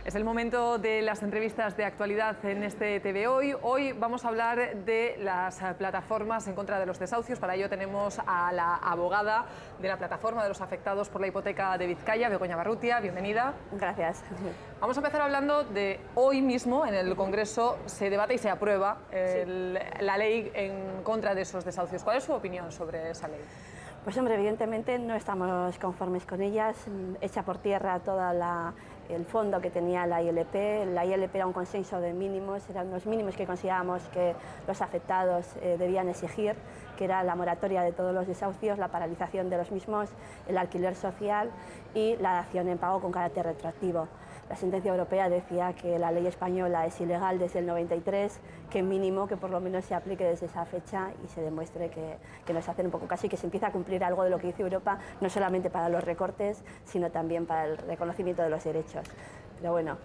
Es el momento de las entrevistas de actualidad en este TV Hoy. Hoy vamos a hablar de las plataformas en contra de los desahucios. Para ello tenemos a la abogada de la plataforma de los afectados por la hipoteca de Vizcaya, Begoña Barrutia. Bienvenida. Gracias. Vamos a empezar hablando de hoy mismo en el Congreso se debate y se aprueba la ley en contra de esos desahucios. ¿Cuál es su opinión sobre esa ley? Pues hombre, evidentemente no estamos conformes con ellas. Echa por tierra todo el fondo que tenía la ILP. La ILP era un consenso de mínimos, eran los mínimos que considerábamos que los afectados debían exigir, que era la moratoria de todos los desahucios, la paralización de los mismos, el alquiler social y la dación en pago con carácter retroactivo. La sentencia europea decía que la ley española es ilegal desde el 93, que mínimo que por lo menos se aplique desde esa fecha y se demuestre que nos hacen un poco caso y que se empieza a cumplir algo de lo que dice Europa, no solamente para los recortes, sino también para el reconocimiento de los derechos. Pero bueno,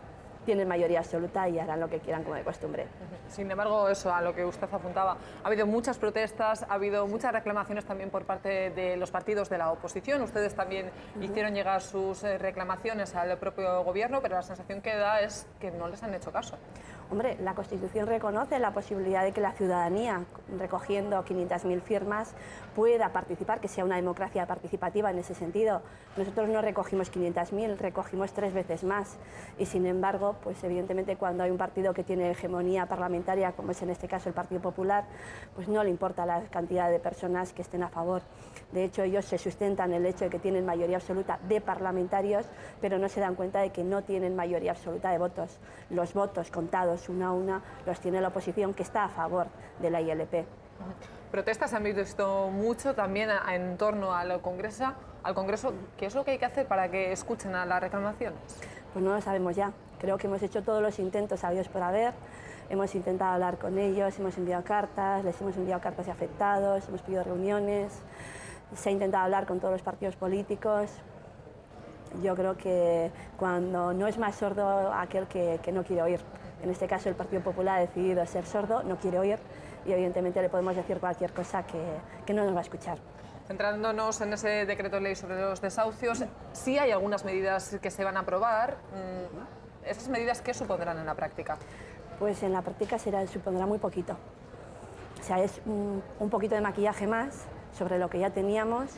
tienen mayoría absoluta y harán lo que quieran como de costumbre. Sin embargo, eso a lo que usted apuntaba, ha habido muchas protestas, ha habido muchas reclamaciones también por parte de los partidos de la oposición. Ustedes también hicieron llegar sus reclamaciones al propio gobierno, pero la sensación que da es que no les han hecho caso. Hombre, la Constitución reconoce la posibilidad de que la ciudadanía, recogiendo 500.000 firmas, pueda participar, que sea una democracia participativa en ese sentido. Nosotros no recogimos 500.000, recogimos 3 veces más. Y sin embargo, pues evidentemente cuando hay un partido que tiene hegemonía parlamentaria, como es en este caso el Partido Popular, pues no le importa la cantidad de personas que estén a favor. De hecho, ellos se sustentan el hecho de que tienen mayoría absoluta de parlamentarios, pero no se dan cuenta de que no tienen mayoría absoluta de votos. Los votos contados una a una los tiene la oposición, que está a favor de la ILP. Protestas han visto mucho también en torno al Congreso. ¿Qué es lo que hay que hacer para que escuchen a las reclamaciones? Pues no lo sabemos ya. Creo que hemos hecho todos los intentos habidos por haber. Hemos intentado hablar con ellos, hemos enviado cartas, les hemos enviado cartas de afectados, hemos pedido reuniones, se ha intentado hablar con todos los partidos políticos. Yo creo que cuando no es más sordo aquel que no quiere oír. En este caso el Partido Popular ha decidido ser sordo, no quiere oír y evidentemente le podemos decir cualquier cosa que no nos va a escuchar. Centrándonos en ese decreto de ley sobre los desahucios, sí hay algunas medidas que se van a aprobar. ¿Esas medidas qué supondrán en la práctica? Pues en la práctica supondrá muy poquito. O sea, es un poquito de maquillaje más sobre lo que ya teníamos.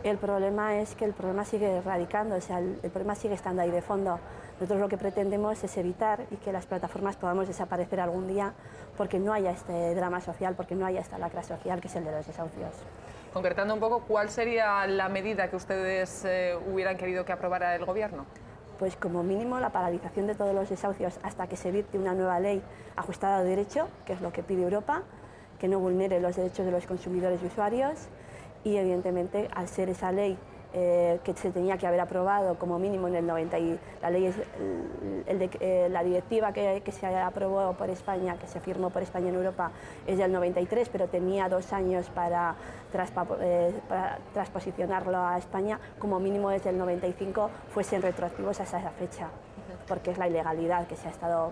El problema es que el problema sigue radicando, o sea, el problema sigue estando ahí de fondo. Nosotros lo que pretendemos es evitar y que las plataformas podamos desaparecer algún día porque no haya este drama social, porque no haya esta lacra social que es el de los desahucios. Concretando un poco, ¿cuál sería la medida que ustedes hubieran querido que aprobara el Gobierno? Pues como mínimo la paralización de todos los desahucios hasta que se dicte una nueva ley ajustada a derecho, que es lo que pide Europa, que no vulnere los derechos de los consumidores y usuarios y evidentemente al ser esa ley que se tenía que haber aprobado como mínimo en el 90 y la ley es la directiva que se aprobó por España, que se firmó por España en Europa es del 93, pero tenía 2 años para transposicionarlo a España, como mínimo desde el 95 fuesen retroactivos hasta esa fecha, porque es la ilegalidad que se ha estado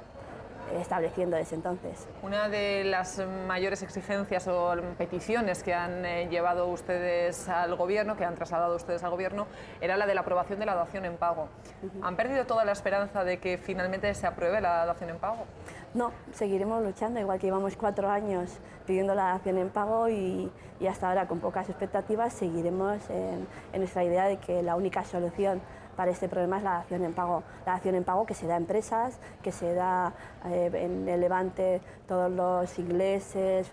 estableciendo desde entonces. Una de las mayores exigencias o peticiones que han llevado ustedes al Gobierno, que han trasladado ustedes al Gobierno, era la de la aprobación de la dación en pago. ¿Han perdido toda la esperanza de que finalmente se apruebe la dación en pago? No, seguiremos luchando, igual que llevamos 4 años pidiendo la dación en pago y hasta ahora con pocas expectativas seguiremos en nuestra idea de que la única solución para este problema es la dación en pago. La dación en pago que se da a empresas, que se da en el Levante, todos los ingleses,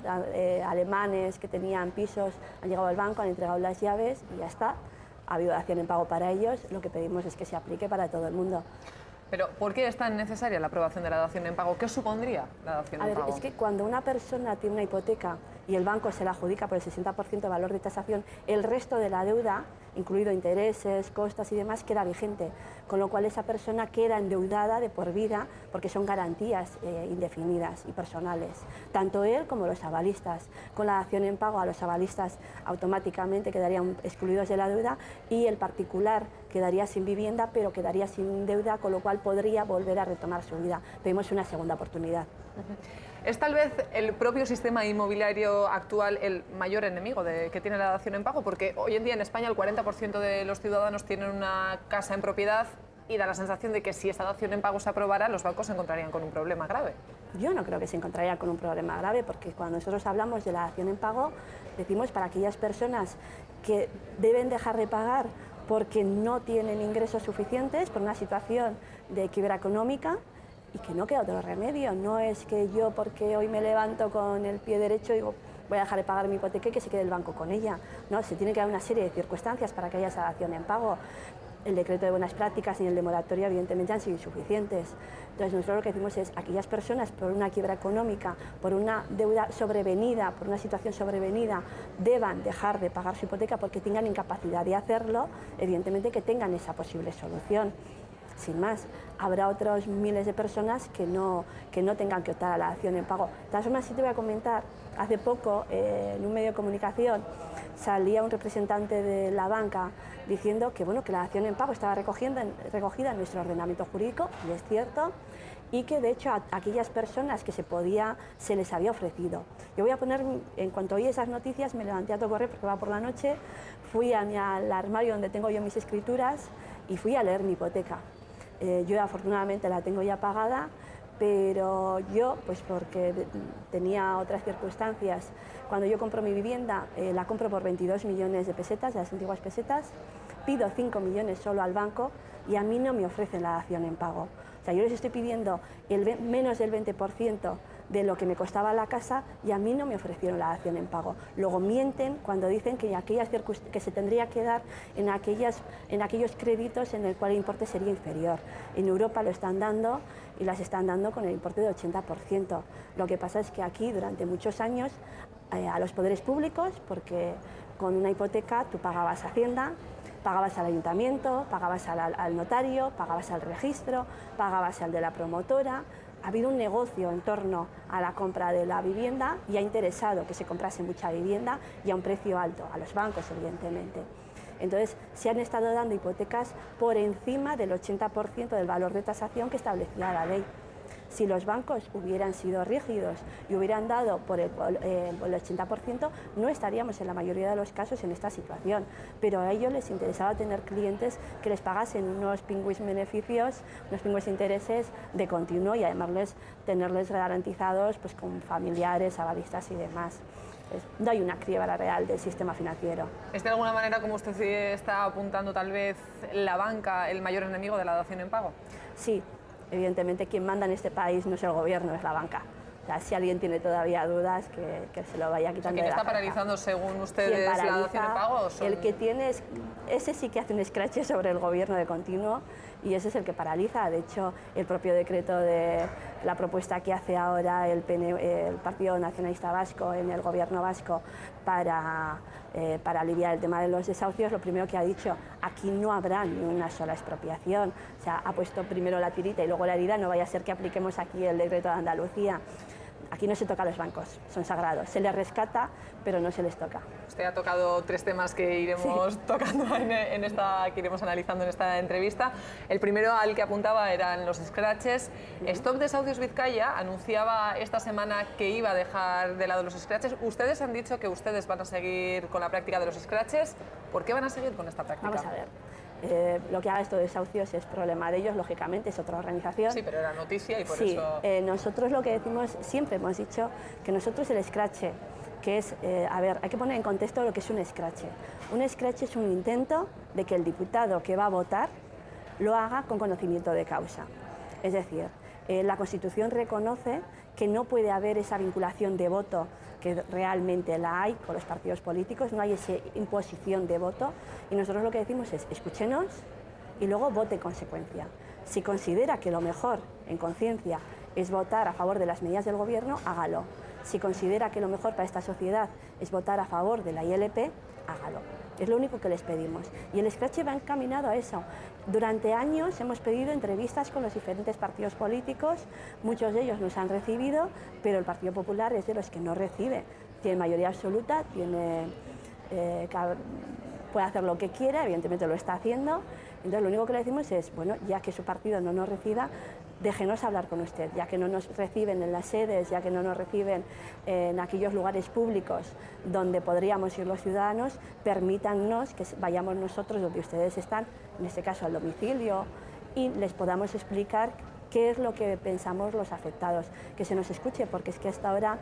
alemanes que tenían pisos, han llegado al banco, han entregado las llaves y ya está. Ha habido dación en pago para ellos, lo que pedimos es que se aplique para todo el mundo. Pero, ¿por qué es tan necesaria la aprobación de la dación en pago? ¿Qué supondría la dación en pago? Es que cuando una persona tiene una hipoteca y el banco se la adjudica por el 60% de valor de tasación, el resto de la deuda, incluido intereses, costas y demás, queda vigente, con lo cual esa persona queda endeudada de por vida porque son garantías indefinidas y personales, tanto él como los avalistas. Con la dación en pago a los avalistas automáticamente quedarían excluidos de la deuda y el particular quedaría sin vivienda pero quedaría sin deuda, con lo cual podría volver a retomar su vida. Pedimos una segunda oportunidad. ¿Es tal vez el propio sistema inmobiliario actual el mayor enemigo que tiene la dación en pago? Porque hoy en día en España el 40% de los ciudadanos tienen una casa en propiedad y da la sensación de que si esta dación en pago se aprobara, los bancos se encontrarían con un problema grave. Yo no creo que se encontraría con un problema grave, porque cuando nosotros hablamos de la dación en pago, decimos para aquellas personas que deben dejar de pagar porque no tienen ingresos suficientes por una situación de quiebra económica y que no queda otro remedio. No es que yo, porque hoy me levanto con el pie derecho, digo, voy a dejar de pagar mi hipoteca y que se quede el banco con ella. No, se tiene que dar una serie de circunstancias para que haya esa dación en pago. El decreto de buenas prácticas y el de moratoria evidentemente han sido insuficientes. Entonces nosotros lo que decimos es aquellas personas por una quiebra económica, por una deuda sobrevenida, por una situación sobrevenida, deban dejar de pagar su hipoteca porque tengan incapacidad de hacerlo, evidentemente que tengan esa posible solución. Sin más, habrá otros miles de personas que no tengan que optar a la dación en pago. De todas formas, sí te voy a comentar, hace poco en un medio de comunicación salía un representante de la banca diciendo que, bueno, que la dación en pago estaba recogida en nuestro ordenamiento jurídico, y es cierto, y que de hecho a aquellas personas que se les había ofrecido. Yo voy a poner, en cuanto oí esas noticias, me levanté a todo correr porque va por la noche, fui al armario donde tengo yo mis escrituras y fui a leer mi hipoteca. Yo afortunadamente la tengo ya pagada, pero yo, pues porque tenía otras circunstancias, cuando yo compro mi vivienda, la compro por 22 millones de pesetas, de las antiguas pesetas, pido 5 millones solo al banco y a mí no me ofrecen la dación en pago. O sea, yo les estoy pidiendo menos del 20% de lo que me costaba la casa y a mí no me ofrecieron la dación en pago. Luego mienten cuando dicen que que se tendría que dar en aquellos créditos en el cual el importe sería inferior. En Europa lo están dando y las están dando con el importe de 80%. Lo que pasa es que aquí durante muchos años a los poderes públicos, porque con una hipoteca tú pagabas Hacienda, pagabas al ayuntamiento, pagabas al notario, pagabas al registro, pagabas al de la promotora. Ha habido un negocio en torno a la compra de la vivienda y ha interesado que se comprase mucha vivienda y a un precio alto, a los bancos evidentemente. Entonces se han estado dando hipotecas por encima del 80% del valor de tasación que establecía la ley. Si los bancos hubieran sido rígidos y hubieran dado por el 80%, no estaríamos en la mayoría de los casos en esta situación. Pero a ellos les interesaba tener clientes que les pagasen unos pingüis beneficios, unos pingüis intereses de continuo y además tenerles garantizados pues, con familiares, avalistas y demás. No hay una quiebra real del sistema financiero. ¿Es de alguna manera, como usted está apuntando, tal vez la banca el mayor enemigo de la dación en pago? Sí. Evidentemente, quien manda en este país no es el gobierno, es la banca. O sea, si alguien tiene todavía dudas, que se lo vaya quitando de la cabeza. ¿Quién está paralizando, según ustedes, la dación en pago? El que tiene, ese sí que hace un escrache sobre el gobierno de continuo y ese es el que paraliza. De hecho, el propio decreto de la propuesta que hace ahora el Partido Nacionalista Vasco en el gobierno vasco para aliviar el tema de los desahucios, lo primero que ha dicho, aquí no habrá ni una sola expropiación. O sea, ha puesto primero la tirita y luego la herida, no vaya a ser que apliquemos aquí el decreto de Andalucía. Aquí no se toca a los bancos, son sagrados. Se les rescata, pero no se les toca. Usted ha tocado tres temas que iremos tocando que iremos analizando en esta entrevista. El primero al que apuntaba eran los scratches. Stop Desahucios Vizcaya anunciaba esta semana que iba a dejar de lado los scratches. Ustedes han dicho que ustedes van a seguir con la práctica de los scratches. ¿Por qué van a seguir con esta práctica? Vamos a ver. Lo que haga esto de desahucios es problema de ellos, lógicamente es otra organización. Sí, pero era noticia y por eso... Nosotros lo que decimos, siempre hemos dicho que nosotros el escrache, que es, hay que poner en contexto lo que es un escrache. Un escrache es un intento de que el diputado que va a votar lo haga con conocimiento de causa. Es decir, la Constitución reconoce que no puede haber esa vinculación de voto que realmente la hay con los partidos políticos, no hay esa imposición de voto y nosotros lo que decimos es escúchenos y luego vote en consecuencia. Si considera que lo mejor en conciencia es votar a favor de las medidas del gobierno, hágalo. Si considera que lo mejor para esta sociedad es votar a favor de la ILP, hágalo. Es lo único que les pedimos. Y el escrache va encaminado a eso. Durante años hemos pedido entrevistas con los diferentes partidos políticos, muchos de ellos nos han recibido, pero el Partido Popular es de los que no recibe. Tiene mayoría absoluta, puede hacer lo que quiera, evidentemente lo está haciendo. Entonces lo único que le decimos es, bueno, ya que su partido no nos reciba, déjenos hablar con usted, ya que no nos reciben en las sedes, ya que no nos reciben en aquellos lugares públicos donde podríamos ir los ciudadanos, permítannos que vayamos nosotros donde ustedes están, en este caso al domicilio, y les podamos explicar qué es lo que pensamos los afectados, que se nos escuche, porque es que hasta ahora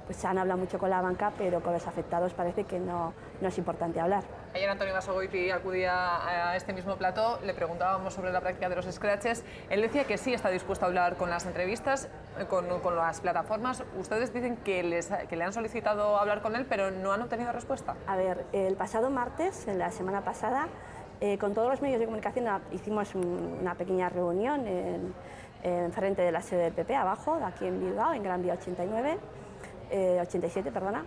pues se han hablado mucho con la banca, pero con los afectados parece que no es importante hablar. Ayer Antonio Basagoiti acudía a este mismo plató, le preguntábamos sobre la práctica de los scratches. Él decía que sí está dispuesto a hablar con las entrevistas, con las plataformas. Ustedes dicen que le han solicitado hablar con él, pero no han obtenido respuesta. A ver, el pasado martes, en la semana pasada, con todos los medios de comunicación hicimos una pequeña reunión en frente de la sede del PP, abajo, aquí en Bilbao, en Gran Vía 87, perdona.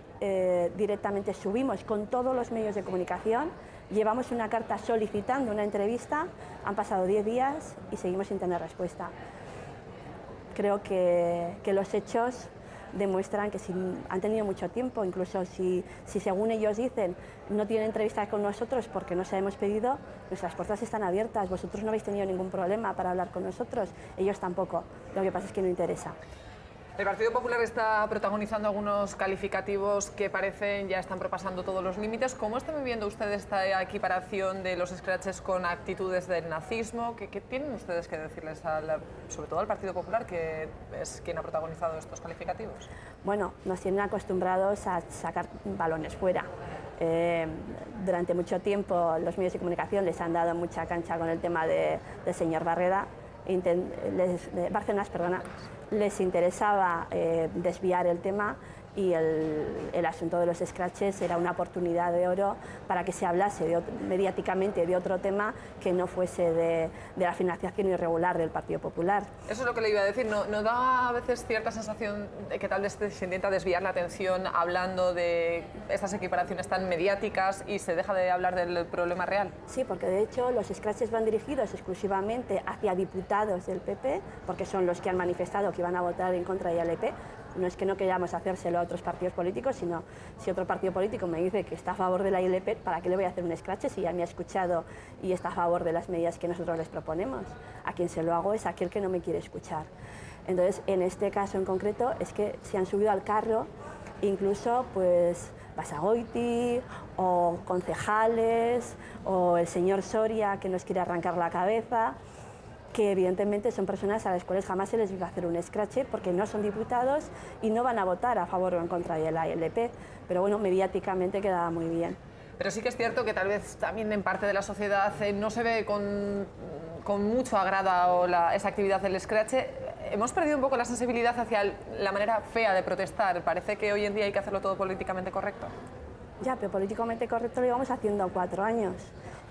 Directamente subimos con todos los medios de comunicación, llevamos una carta solicitando una entrevista, han pasado 10 días y seguimos sin tener respuesta. Creo que los hechos demuestran que si han tenido mucho tiempo, incluso si según ellos dicen no tienen entrevista con nosotros porque no se hemos pedido, nuestras puertas están abiertas, vosotros no habéis tenido ningún problema para hablar con nosotros, ellos tampoco, lo que pasa es que no interesa. El Partido Popular está protagonizando algunos calificativos que parecen ya están propasando todos los límites. ¿Cómo están viviendo ustedes esta equiparación de los scratches con actitudes del nazismo? ¿Qué tienen ustedes que decirles, sobre todo al Partido Popular, que es quien ha protagonizado estos calificativos? Bueno, nos tienen acostumbrados a sacar balones fuera. Durante mucho tiempo los medios de comunicación les han dado mucha cancha con el tema del señor Bárcenas, les interesaba desviar el tema y el asunto de los scratches era una oportunidad de oro para que se hablase mediáticamente de otro tema que no fuese de la financiación irregular del Partido Popular. Eso es lo que le iba a decir, ¿no da a veces cierta sensación de que tal vez se intenta desviar la atención hablando de estas equiparaciones tan mediáticas y se deja de hablar del problema real? Sí, porque de hecho los scratches van dirigidos exclusivamente hacia diputados del PP, porque son los que han manifestado que iban a votar en contra de la ILP. No es que no queramos hacérselo a otros partidos políticos, sino si otro partido político me dice que está a favor de la ILP, ¿para qué le voy a hacer un scratch si ya me ha escuchado y está a favor de las medidas que nosotros les proponemos? A quien se lo hago es aquel que no me quiere escuchar. Entonces, en este caso en concreto, es que se han subido al carro incluso pues Basagoiti o concejales o el señor Soria que nos quiere arrancar la cabeza, que evidentemente son personas a las cuales jamás se les va a hacer un scratch porque no son diputados y no van a votar a favor o en contra de la ILP, pero bueno, mediáticamente quedaba muy bien. Pero sí que es cierto que tal vez también en parte de la sociedad no se ve con mucho agrado esa actividad del scratch. Hemos perdido un poco la sensibilidad hacia la manera fea de protestar. Parece que hoy en día hay que hacerlo todo políticamente correcto. Ya, pero políticamente correcto lo llevamos haciendo 4 años.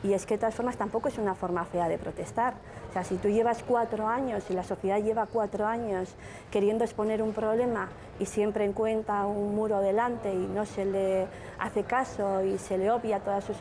Y es que de todas formas tampoco es una forma fea de protestar. O sea, si tú llevas 4 años y la sociedad lleva 4 años queriendo exponer un problema y siempre encuentra un muro delante y no se le hace caso y se le obvia todas sus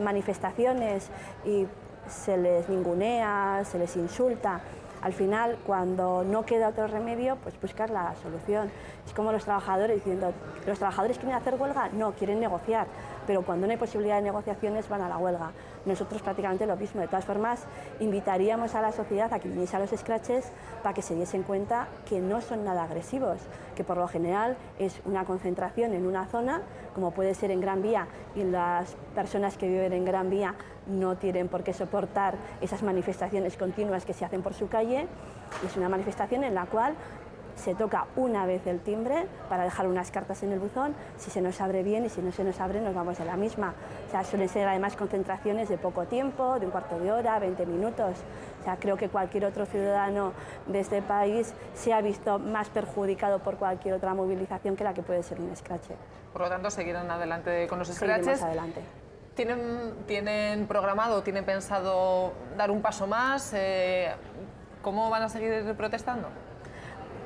manifestaciones y se les ningunea, se les insulta, al final, cuando no queda otro remedio, pues buscar la solución. Es como los trabajadores diciendo, ¿los trabajadores quieren hacer huelga? No, quieren negociar, pero cuando no hay posibilidad de negociaciones van a la huelga. Nosotros prácticamente lo mismo. De todas formas, invitaríamos a la sociedad a que viniese a los scratches para que se diesen cuenta que no son nada agresivos, que por lo general es una concentración en una zona, como puede ser en Gran Vía, y las personas que viven en Gran Vía no tienen por qué soportar esas manifestaciones continuas que se hacen por su calle. Es una manifestación en la cual se toca una vez el timbre para dejar unas cartas en el buzón, si se nos abre bien y si no se nos abre nos vamos a la misma. O sea, suelen ser además concentraciones de poco tiempo, de un cuarto de hora, 20 minutos. O sea, creo que cualquier otro ciudadano de este país se ha visto más perjudicado por cualquier otra movilización que la que puede ser un scratch. Por lo tanto, seguirán adelante con los scratches. Seguiremos adelante. ¿Tienen programado, tienen pensado dar un paso más? ¿Cómo van a seguir protestando?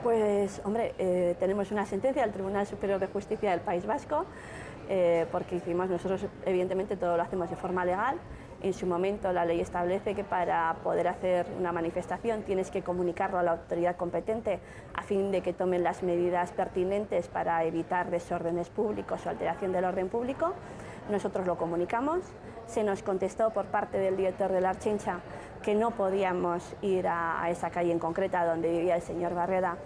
Pues, hombre, tenemos una sentencia del Tribunal Superior de Justicia del País Vasco, porque nosotros evidentemente todo lo hacemos de forma legal. En su momento la ley establece que para poder hacer una manifestación tienes que comunicarlo a la autoridad competente a fin de que tomen las medidas pertinentes para evitar desórdenes públicos o alteración del orden público. Nosotros lo comunicamos, se nos contestó por parte del director de la Ertzaintza que no podíamos ir a esa calle en concreta donde vivía el señor Barreda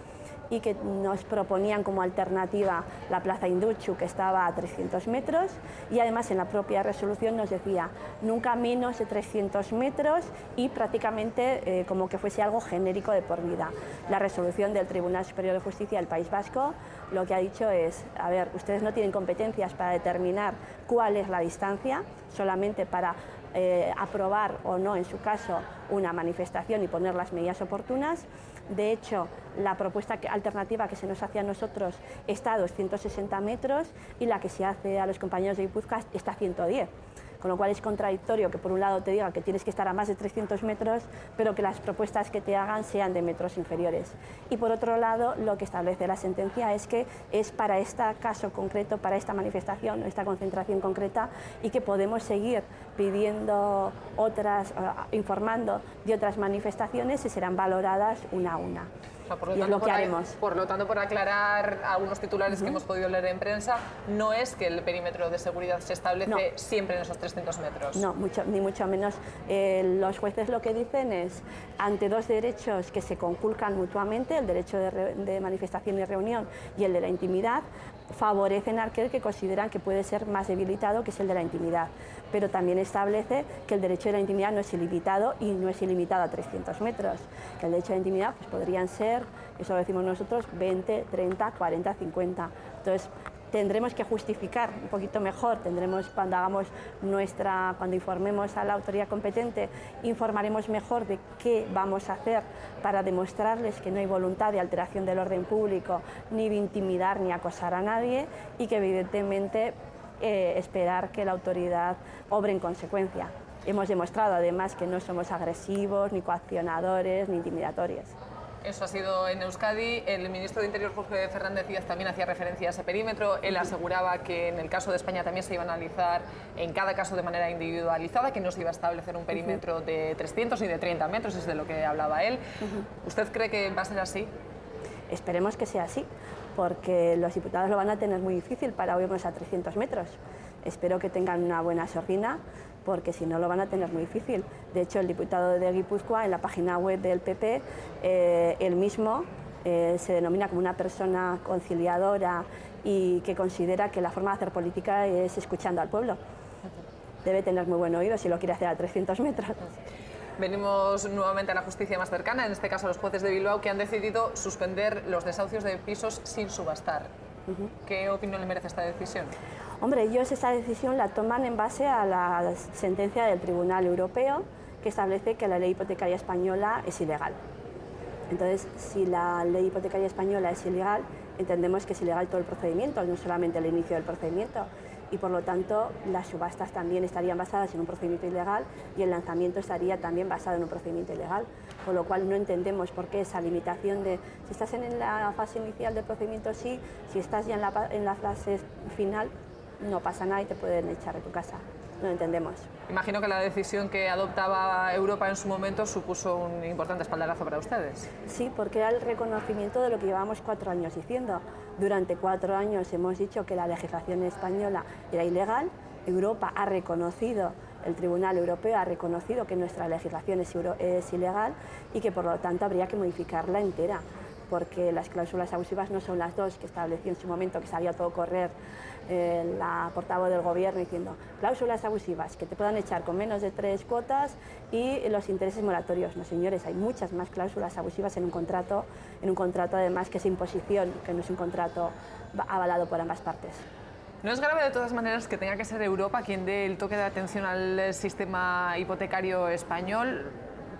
y que nos proponían como alternativa la Plaza Indutxu, que estaba a 300 metros, y además en la propia resolución nos decía nunca menos de 300 metros y prácticamente como que fuese algo genérico de por vida. La resolución del Tribunal Superior de Justicia del País Vasco lo que ha dicho es, a ver, ustedes no tienen competencias para determinar cuál es la distancia, solamente para aprobar o no, en su caso, una manifestación y poner las medidas oportunas. De hecho, la propuesta alternativa que se nos hace a nosotros está a 260 metros y la que se hace a los compañeros de Guipúzcoa está a 110. Con lo cual es contradictorio que por un lado te diga que tienes que estar a más de 300 metros, pero que las propuestas que te hagan sean de metros inferiores. Y por otro lado, lo que establece la sentencia es que es para este caso concreto, para esta manifestación, esta concentración concreta, y que podemos seguir pidiendo otras, informando de otras manifestaciones y serán valoradas una a una. Y es lo que haremos. Por lo tanto, por aclarar algunos titulares que hemos podido leer en prensa, no es que el perímetro de seguridad se establece siempre en esos 300 metros. No, ni mucho menos. Los jueces lo que dicen es, ante dos derechos que se conculcan mutuamente, el derecho de manifestación y reunión y el de la intimidad, favorecen a aquel que consideran que puede ser más debilitado, que es el de la intimidad. Pero también establece que el derecho de la intimidad no es ilimitado y no es ilimitado a 300 metros. Que el derecho de la intimidad pues, podrían ser, eso lo decimos nosotros, 20, 30, 40, 50. Entonces, tendremos que justificar un poquito mejor, cuando informemos a la autoridad competente, informaremos mejor de qué vamos a hacer para demostrarles que no hay voluntad de alteración del orden público, ni de intimidar ni acosar a nadie, y que evidentemente esperar que la autoridad obre en consecuencia. Hemos demostrado además que no somos agresivos, ni coaccionadores, ni intimidatorios. Eso ha sido en Euskadi. El ministro de Interior, Jorge Fernández Díaz, también hacía referencia a ese perímetro. Él aseguraba que en el caso de España también se iba a analizar en cada caso de manera individualizada, que no se iba a establecer un perímetro de 300 y de 30 metros, es de lo que hablaba él. ¿Usted cree que va a ser así? Esperemos que sea así, porque los diputados lo van a tener muy difícil para oírnos a 300 metros. Espero que tengan una buena sordina, porque si no lo van a tener muy difícil. De hecho, el diputado de Guipúzcoa, en la página web del PP, él mismo se denomina como una persona conciliadora y que considera que la forma de hacer política es escuchando al pueblo. Debe tener muy buen oído si lo quiere hacer a 300 metros. Venimos nuevamente a la justicia más cercana, en este caso a los jueces de Bilbao, que han decidido suspender los desahucios de pisos sin subastar. ¿Qué opinión le merece esta decisión? Hombre, ellos esta decisión la toman en base a la sentencia del Tribunal Europeo, que establece que la ley hipotecaria española es ilegal. Entonces, si la ley hipotecaria española es ilegal, entendemos que es ilegal todo el procedimiento, no solamente el inicio del procedimiento. Y por lo tanto, las subastas también estarían basadas en un procedimiento ilegal y el lanzamiento estaría también basado en un procedimiento ilegal. Con lo cual no entendemos por qué esa limitación de si estás en la fase inicial del procedimiento sí, si estás ya en la fase final no pasa nada y te pueden echar de tu casa. No lo entendemos. Imagino que la decisión que adoptaba Europa en su momento supuso un importante espaldarazo para ustedes. Sí, porque era el reconocimiento de lo que llevábamos 4 años diciendo. Durante 4 años hemos dicho que la legislación española era ilegal. Europa ha reconocido, el Tribunal Europeo ha reconocido que nuestra legislación es ilegal y que por lo tanto habría que modificarla entera, porque las cláusulas abusivas no son las dos que estableció en su momento, que sabía todo correr la portavoz del gobierno diciendo cláusulas abusivas que te puedan echar con menos de 3 cuotas y los intereses moratorios. No, señores, hay muchas más cláusulas abusivas en un contrato además que es imposición, que no es un contrato avalado por ambas partes. ¿No es grave de todas maneras que tenga que ser Europa quien dé el toque de atención al sistema hipotecario español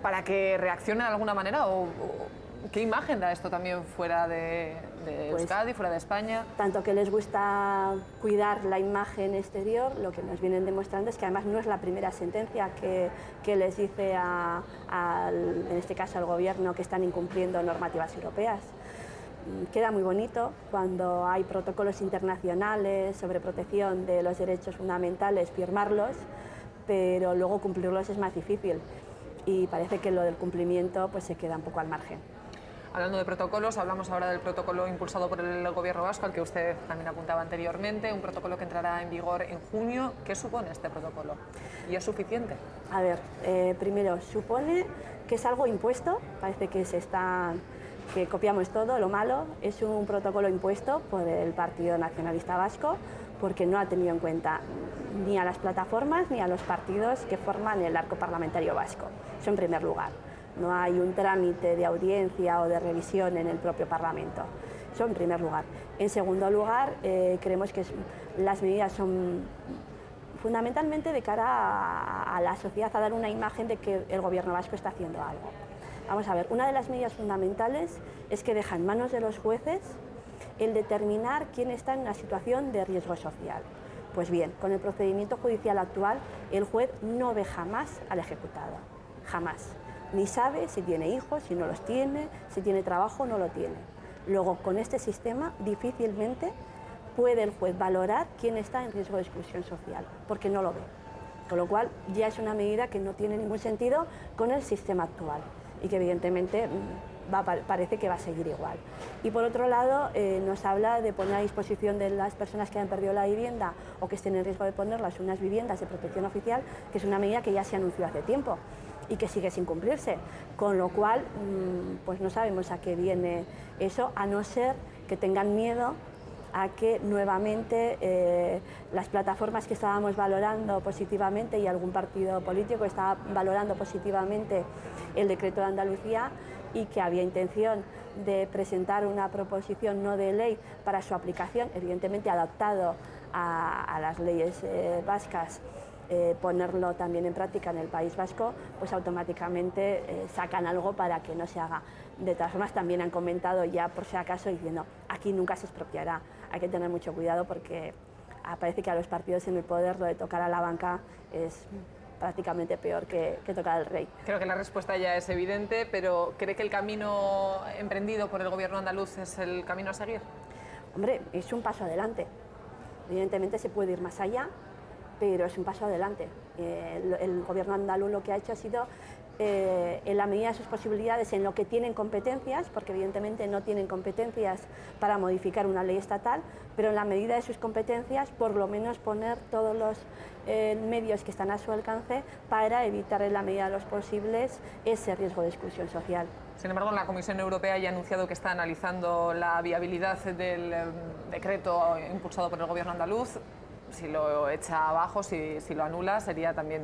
para que reaccione de alguna manera? ¿O qué imagen da esto también fuera de Euskadi, fuera de España? Tanto que les gusta cuidar la imagen exterior, lo que nos vienen demostrando es que además no es la primera sentencia que les dice en este caso al gobierno que están incumpliendo normativas europeas. Queda muy bonito cuando hay protocolos internacionales sobre protección de los derechos fundamentales, firmarlos, pero luego cumplirlos es más difícil y parece que lo del cumplimiento pues se queda un poco al margen. Hablando de protocolos, hablamos ahora del protocolo impulsado por el Gobierno vasco, al que usted también apuntaba anteriormente, un protocolo que entrará en vigor en junio. ¿Qué supone este protocolo? ¿Y es suficiente? A ver, primero, supone que es algo impuesto, parece que se están que copiamos todo lo malo. Es un protocolo impuesto por el Partido Nacionalista Vasco, porque no ha tenido en cuenta ni a las plataformas ni a los partidos que forman el arco parlamentario vasco. Eso en primer lugar. No hay un trámite de audiencia o de revisión en el propio Parlamento. Eso en primer lugar. En segundo lugar, creemos que las medidas son fundamentalmente de cara a la sociedad, a dar una imagen de que el gobierno vasco está haciendo algo. Vamos a ver, una de las medidas fundamentales es que deja en manos de los jueces el determinar quién está en una situación de riesgo social. Pues bien, con el procedimiento judicial actual, el juez no ve jamás al ejecutado, jamás. Ni sabe si tiene hijos, si no los tiene, si tiene trabajo o no lo tiene. Luego, con este sistema, difícilmente puede el juez valorar quién está en riesgo de exclusión social, porque no lo ve. Con lo cual, ya es una medida que no tiene ningún sentido con el sistema actual y que evidentemente parece que va a seguir igual. Y por otro lado, nos habla de poner a disposición de las personas que han perdido la vivienda o que estén en riesgo de ponerlas unas viviendas de protección oficial, que es una medida que ya se anunció hace tiempo y que sigue sin cumplirse, con lo cual pues no sabemos a qué viene eso, a no ser que tengan miedo a que nuevamente las plataformas que estábamos valorando positivamente y algún partido político estaba valorando positivamente el decreto de Andalucía y que había intención de presentar una proposición no de ley para su aplicación, evidentemente adaptado a las leyes vascas, ponerlo también en práctica en el País Vasco, pues automáticamente sacan algo para que no se haga. De todas formas, también han comentado ya por si acaso diciendo, aquí nunca se expropiará, hay que tener mucho cuidado porque parece que a los partidos en el poder lo de tocar a la banca es prácticamente peor que tocar al rey. Creo que la respuesta ya es evidente, pero ¿cree que el camino emprendido por el gobierno andaluz es el camino a seguir? Hombre, es un paso adelante. Evidentemente se puede ir más allá, pero es un paso adelante. El gobierno andaluz lo que ha hecho ha sido, en la medida de sus posibilidades, en lo que tienen competencias, porque evidentemente no tienen competencias para modificar una ley estatal, pero en la medida de sus competencias, por lo menos poner todos los medios que están a su alcance para evitar en la medida de los posibles ese riesgo de exclusión social. Sin embargo, la Comisión Europea ya ha anunciado que está analizando la viabilidad del decreto impulsado por el gobierno andaluz. Si lo echa abajo, si lo anula, sería también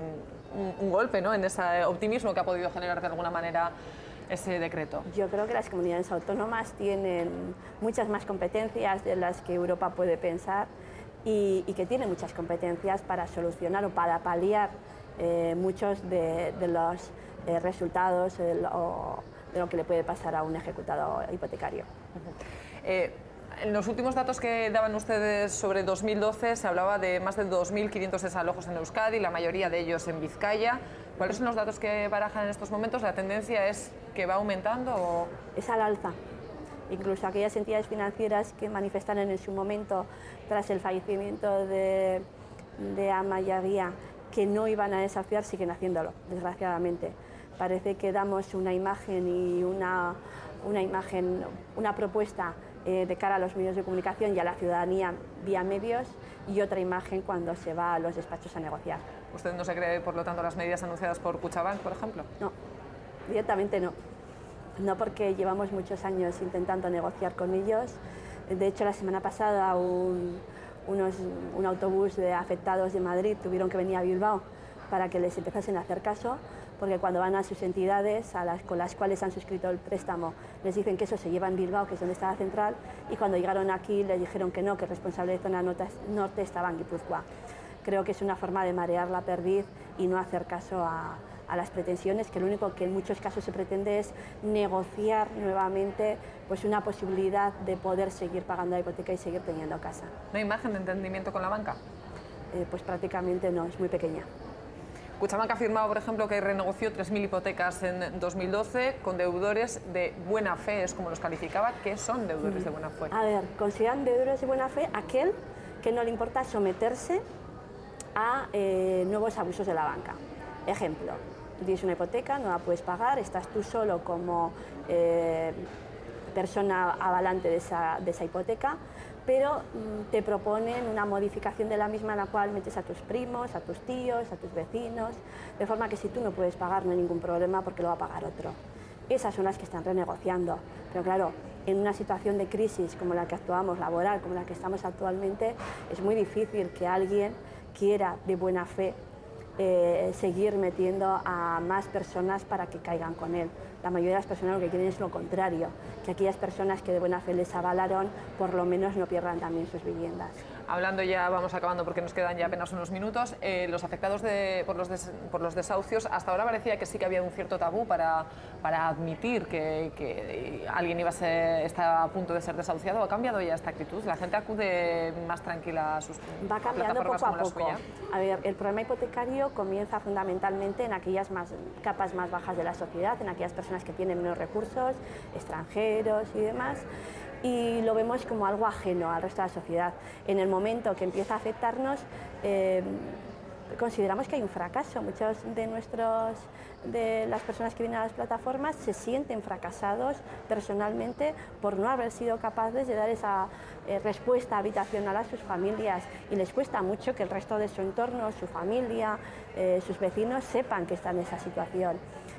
un golpe, ¿no?, en ese optimismo que ha podido generar de alguna manera ese decreto. Yo creo que las comunidades autónomas tienen muchas más competencias de las que Europa puede pensar y que tienen muchas competencias para solucionar o para paliar muchos de los resultados de lo que le puede pasar a un ejecutado hipotecario. En los últimos datos que daban ustedes sobre 2012 se hablaba de más de 2.500 desalojos en Euskadi, la mayoría de ellos en Vizcaya. ¿Cuáles son los datos que barajan en estos momentos? ¿La tendencia es que va aumentando o...? Es al alza. Incluso aquellas entidades financieras que manifestaron en su momento, tras el fallecimiento de Amaia Guía, que no iban a desafiar, siguen haciéndolo, desgraciadamente. Parece que damos una imagen y una propuesta de cara a los medios de comunicación y a la ciudadanía vía medios, y otra imagen cuando se va a los despachos a negociar. ¿Usted no se cree, por lo tanto, las medidas anunciadas por Kutxabank, por ejemplo? No, directamente no. No, porque llevamos muchos años intentando negociar con ellos. De hecho, la semana pasada un autobús de afectados de Madrid tuvieron que venir a Bilbao para que les empezasen a hacer caso, porque cuando van a sus entidades con las cuales han suscrito el préstamo, les dicen que eso se lleva en Bilbao, que es donde está la central, y cuando llegaron aquí les dijeron que no, que el responsable de zona norte estaba en Guipúzcoa. Creo que es una forma de marear la perdiz y no hacer caso a las pretensiones, que lo único que en muchos casos se pretende es negociar nuevamente pues una posibilidad de poder seguir pagando la hipoteca y seguir teniendo casa. ¿No hay margen de entendimiento con la banca? Pues prácticamente no, es muy pequeña. Kutxabank ha afirmado, por ejemplo, que renegoció 3.000 hipotecas en 2012 con deudores de buena fe, es como los calificaba. ¿Qué son deudores de buena fe? A ver, consideran deudores de buena fe aquel que no le importa someterse a nuevos abusos de la banca. Ejemplo, tú tienes una hipoteca, no la puedes pagar, estás tú solo como persona avalante de esa hipoteca, pero te proponen una modificación de la misma en la cual metes a tus primos, a tus tíos, a tus vecinos, de forma que si tú no puedes pagar no hay ningún problema porque lo va a pagar otro. esas son las que están renegociando. Pero claro, en una situación de crisis como la que actuamos, laboral, como la que estamos actualmente, es muy difícil que alguien quiera de buena fe seguir metiendo a más personas para que caigan con él. La mayoría de las personas lo que quieren es lo contrario, que aquellas personas que de buena fe les avalaron, por lo menos no pierdan también sus viviendas. Hablando ya, vamos acabando porque nos quedan ya apenas unos minutos, los afectados por los desahucios, hasta ahora parecía que sí que había un cierto tabú para admitir que alguien está a punto de ser desahuciado. ¿Ha cambiado ya esta actitud? ¿La gente acude más tranquila a sus Va cambiando plataformas poco a como la poco. suya? A ver, el problema hipotecario comienza fundamentalmente en aquellas capas más bajas de la sociedad, en aquellas personas que tienen menos recursos, extranjeros y demás, y lo vemos como algo ajeno al resto de la sociedad. En el momento que empieza a afectarnos, consideramos que hay un fracaso. Muchos de las personas que vienen a las plataformas se sienten fracasados personalmente por no haber sido capaces de dar esa respuesta habitacional a sus familias, y les cuesta mucho que el resto de su entorno, su familia, sus vecinos sepan que están en esa situación.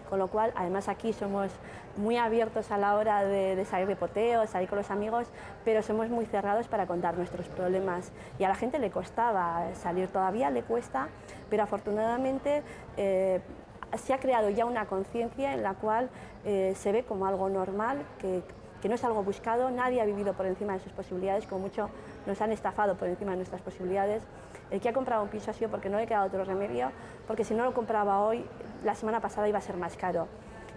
Con lo cual, además aquí somos muy abiertos a la hora de salir de poteo, salir con los amigos, pero somos muy cerrados para contar nuestros problemas. Y a la gente le costaba salir, todavía le cuesta, pero afortunadamente se ha creado ya una conciencia en la cual se ve como algo normal, que no es algo buscado. Nadie ha vivido por encima de sus posibilidades, como mucho nos han estafado por encima de nuestras posibilidades. El que ha comprado un piso ha sido porque no le queda otro remedio, porque si no lo compraba hoy, la semana pasada iba a ser más caro.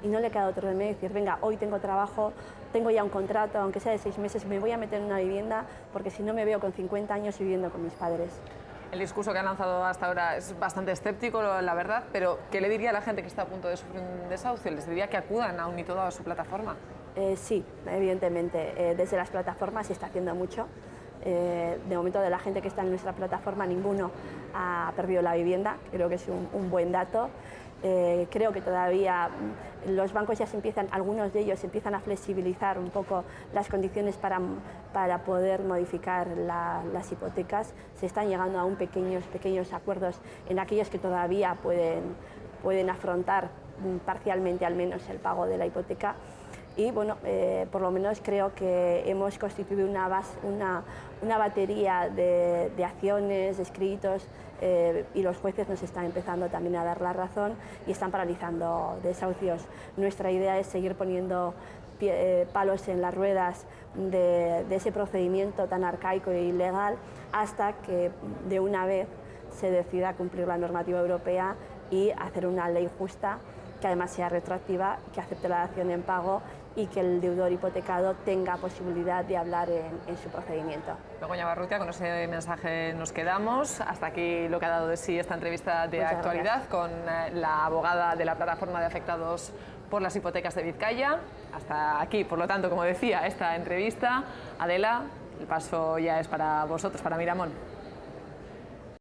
Y no le queda otro remedio decir, venga, hoy tengo trabajo, tengo ya un contrato, aunque sea de 6 meses, me voy a meter en una vivienda, porque si no me veo con 50 años viviendo con mis padres. El discurso que han lanzado hasta ahora es bastante escéptico, la verdad, pero ¿qué le diría a la gente que está a punto de sufrir un desahucio? ¿Les diría que acudan aún y todo a su plataforma? Sí, evidentemente. Desde las plataformas se está haciendo mucho. De momento, de la gente que está en nuestra plataforma, ninguno ha perdido la vivienda. Creo que es un buen dato. Creo que todavía los bancos ya algunos de ellos empiezan a flexibilizar un poco las condiciones para poder modificar las hipotecas. Se están llegando a pequeños acuerdos en aquellos que todavía pueden afrontar parcialmente al menos el pago de la hipoteca. Y bueno, por lo menos creo que hemos constituido una batería de acciones, de escritos, y los jueces nos están empezando también a dar la razón y están paralizando desahucios. Nuestra idea es seguir poniendo palos en las ruedas de ese procedimiento tan arcaico e ilegal hasta que de una vez se decida cumplir la normativa europea y hacer una ley justa que además sea retroactiva, que acepte la dación en pago y que el deudor hipotecado tenga posibilidad de hablar en su procedimiento. Begoña Barrutia, con ese mensaje nos quedamos. Hasta aquí lo que ha dado de sí esta entrevista de actualidad con la abogada de la plataforma de afectados por las hipotecas de Vizcaya. Hasta aquí, por lo tanto, como decía, esta entrevista. Adela, el paso ya es para vosotros, para Miramón.